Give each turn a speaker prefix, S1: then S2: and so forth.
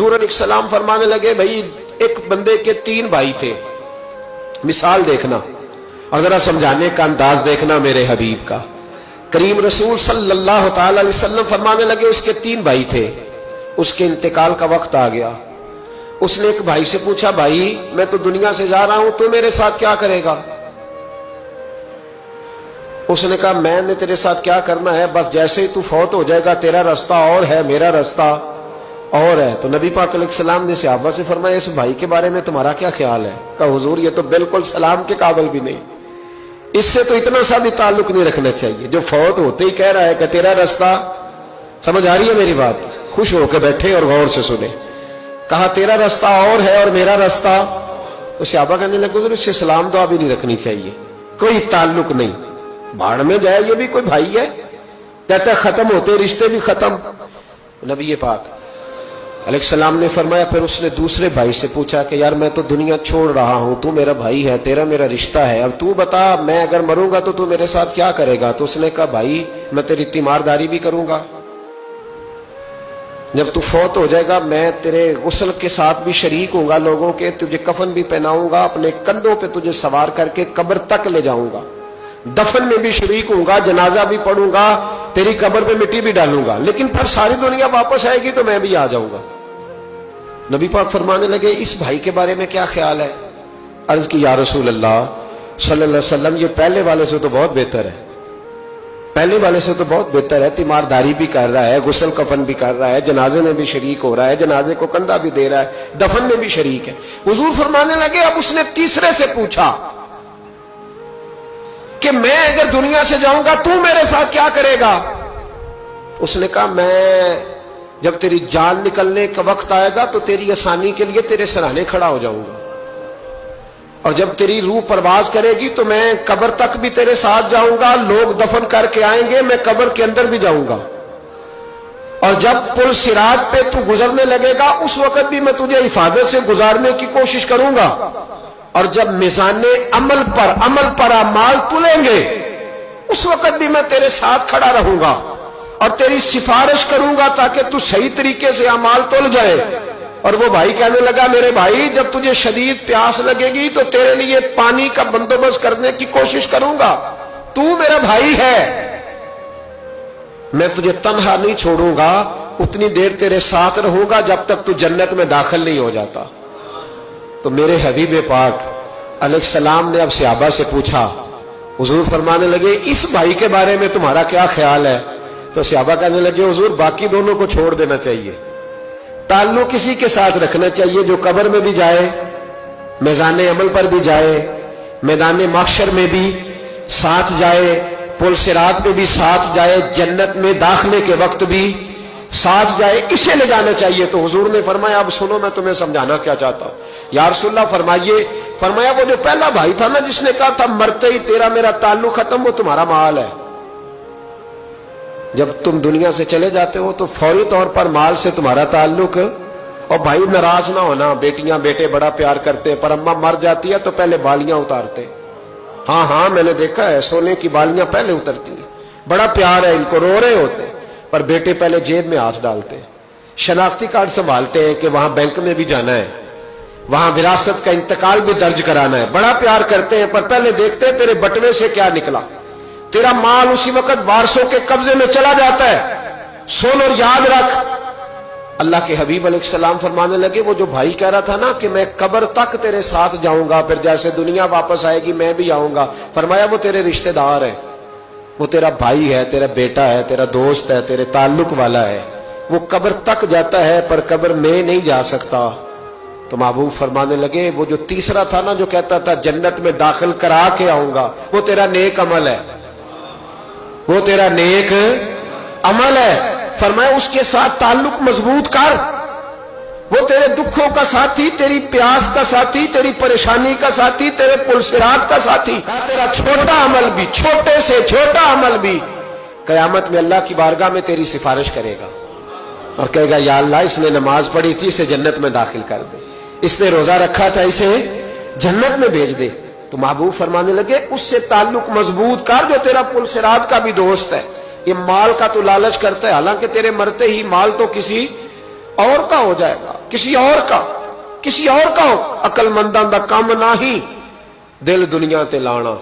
S1: حضور علیہ السلام فرمانے لگے بھائی ایک بندے کے 3 بھائی تھے، مثال دیکھنا اور ذرا سمجھانے کا انداز دیکھنا میرے حبیب کا۔ کریم رسول صلی اللہ تعالی علیہ وسلم فرمانے لگے اس کے 3 بھائی تھے، اس کے انتقال کا وقت آ گیا۔ اس نے ایک بھائی سے پوچھا بھائی میں تو دنیا سے جا رہا ہوں، تو میرے ساتھ کیا کرے گا؟ اس نے کہا میں نے تیرے ساتھ کیا کرنا ہے، بس جیسے ہی تو فوت ہو جائے گا تیرا رستہ اور ہے میرا رستہ اور ہے۔ تو نبی پاک علیہ السلام نے صحابہ سے فرمایا اس بھائی کے بارے میں تمہارا کیا خیال ہے؟ کہا حضور یہ تو بالکل سلام کے قابل بھی نہیں، اس سے تو اتنا سا بھی تعلق نہیں رکھنا چاہیے، جو فوت ہوتے ہی کہہ رہا ہے کہ تیرا رستہ۔ سمجھ آ رہی ہے میری بات؟ خوش ہو کے بیٹھے اور غور سے سنے۔ کہا تیرا رستہ اور ہے اور میرا رستہ، تو صحابہ کہنے لگے حضور اس سے سلام دعا بھی نہیں رکھنی چاہیے، کوئی تعلق نہیں، بھاڑ میں جائے یہ بھی کوئی بھائی ہے؟ کہتا ہے ختم ہوتے رشتے بھی ختم۔ نبی پاک علیہ السلام نے فرمایا پھر اس نے دوسرے بھائی سے پوچھا کہ یار میں تو دنیا چھوڑ رہا ہوں، تو میرا بھائی ہے، تیرا میرا رشتہ ہے، اب تو بتا میں اگر مروں گا تو میرے ساتھ کیا کرے گا؟ تو اس نے کہا بھائی میں تیری تیمارداری بھی کروں گا، جب تو فوت ہو جائے گا میں تیرے غسل کے ساتھ بھی شریک ہوں گا لوگوں کے، تجھے کفن بھی پہناؤں گا، اپنے کندھوں پہ تجھے سوار کر کے قبر تک لے جاؤں گا، دفن میں بھی شریک ہوں گا، جنازہ بھی پڑھوں گا، تیری قبر پہ مٹی بھی ڈالوں گا، لیکن پھر ساری دنیا واپس آئے گی تو میں بھی آ جاؤں گا۔ نبی پاک فرمانے لگے اس بھائی کے بارے میں کیا خیال ہے؟ عرض کی یا رسول اللہ صلی اللہ علیہ وسلم یہ پہلے والے سے تو بہت بہتر ہے، پہلے والے سے تو بہت بہتر ہے، تیمارداری بھی کر رہا ہے، غسل کفن بھی کر رہا ہے، جنازے میں بھی شریک ہو رہا ہے، جنازے کو کندھا بھی دے رہا ہے، دفن میں بھی شریک ہے۔ حضور فرمانے لگے اب اس نے تیسرے سے پوچھا کہ میں اگر دنیا سے جاؤں گا تو میرے ساتھ کیا کرے گا؟ اس نے کہا میں جب تیری جان نکلنے کا وقت آئے گا تو تیری آسانی کے لیے تیرے سرانے کھڑا ہو جاؤں گا، اور جب تیری روح پرواز کرے گی تو میں قبر تک بھی تیرے ساتھ جاؤں گا، لوگ دفن کر کے آئیں گے میں قبر کے اندر بھی جاؤں گا، اور جب پل صراط پہ تو گزرنے لگے گا اس وقت بھی میں تجھے حفاظت سے گزارنے کی کوشش کروں گا، اور جب میزان عمل پر اعمال تلیں گے اس وقت بھی میں تیرے ساتھ کھڑا رہوں گا اور تیری سفارش کروں گا تاکہ تو صحیح طریقے سے اعمال تل جائے۔ اور وہ بھائی کہنے لگا میرے بھائی جب تجھے شدید پیاس لگے گی تو تیرے لیے پانی کا بندوبست کرنے کی کوشش کروں گا، تو میرا بھائی ہے، میں تجھے تنہا نہیں چھوڑوں گا، اتنی دیر تیرے ساتھ رہوں گا جب تک تو جنت میں داخل نہیں ہو جاتا۔ تو میرے حبیب پاک علیہ السلام نے اب صحابہ سے پوچھا، حضور فرمانے لگے اس بھائی کے بارے میں تمہارا کیا خیال ہے؟ تو صحابہ کہنے لگے حضور باقی دونوں کو چھوڑ دینا چاہیے، تعلق کسی کے ساتھ رکھنا چاہیے جو قبر میں بھی جائے، میزان عمل پر بھی جائے، میدان محشر میں بھی ساتھ جائے، پل صراط پہ بھی ساتھ جائے، جنت میں داخلے کے وقت بھی ساتھ جائے، اسے لے جانا چاہیے۔ تو حضور نے فرمایا اب سنو میں تمہیں سمجھانا کیا چاہتا ہوں۔ یا رسول اللہ فرمائیے، فرمایا وہ جو پہلا بھائی تھا نا جس نے کہا تھا مرتے ہی تیرا میرا تعلق ختم، وہ تمہارا مال ہے، جب تم دنیا سے چلے جاتے ہو تو فوری طور پر مال سے تمہارا تعلق۔ اور بھائی ناراض نہ ہونا، بیٹیاں بیٹے بڑا پیار کرتے ہیں، پر اماں مر جاتی ہے تو پہلے بالیاں اتارتے، ہاں میں نے دیکھا ہے سونے کی بالیاں پہلے اترتی ہیں، بڑا پیار ہے ان کو، رو رہے ہوتے پر بیٹے پہلے جیب میں ہاتھ ڈالتے ہیں، شناختی کارڈ سنبھالتے ہیں کہ وہاں بینک میں بھی جانا ہے، وہاں وراثت کا انتقال بھی درج کرانا ہے، بڑا پیار کرتے ہیں پر پہلے دیکھتے ہیں تیرے بٹوے سے کیا نکلا، تیرا مال اسی وقت وارثوں کے قبضے میں چلا جاتا ہے۔ سن اور یاد رکھ، اللہ کے حبیب علیہ السلام فرمانے لگے وہ جو بھائی کہہ رہا تھا نا کہ میں قبر تک تیرے ساتھ جاؤں گا، پھر جیسے دنیا واپس آئے گی میں بھی آؤں گا، فرمایا وہ تیرے رشتہ دار ہے، وہ تیرا بھائی ہے، تیرا بیٹا ہے، تیرا دوست ہے، تیرے تعلق والا ہے، وہ قبر تک جاتا ہے پر قبر میں نہیں جا سکتا۔ تو محبوب فرمانے لگے وہ جو تیسرا تھا نا جو کہتا تھا جنت میں داخل کرا کے آؤں گا، وہ تیرا نیک عمل ہے، وہ تیرا نیک عمل ہے، فرمایا اس کے ساتھ تعلق مضبوط کر، وہ تیرے دکھوں کا ساتھی، تیری پیاس کا ساتھی، تیری پریشانی کا ساتھی، تیرے پل صراط کا ساتھی، تیرا چھوٹا عمل بھی، چھوٹے سے چھوٹا عمل بھی قیامت میں اللہ کی بارگاہ میں تیری سفارش کرے گا اور کہے گا یا اللہ اس نے نماز پڑھی تھی اسے جنت میں داخل کر دے، اس نے روزہ رکھا تھا اسے جنت میں بھیج دے۔ تو محبوب فرمانے لگے اس سے تعلق مضبوط کر جو تیرا پل صراط کا بھی دوست ہے۔ یہ مال کا تو لالچ کرتا ہے، حالانکہ تیرے مرتے ہی مال تو کسی اور کا ہو جائے گا, کسی اور کا ہو. عقل منداں دا کم نہ ہی دل دنیا تے لانا.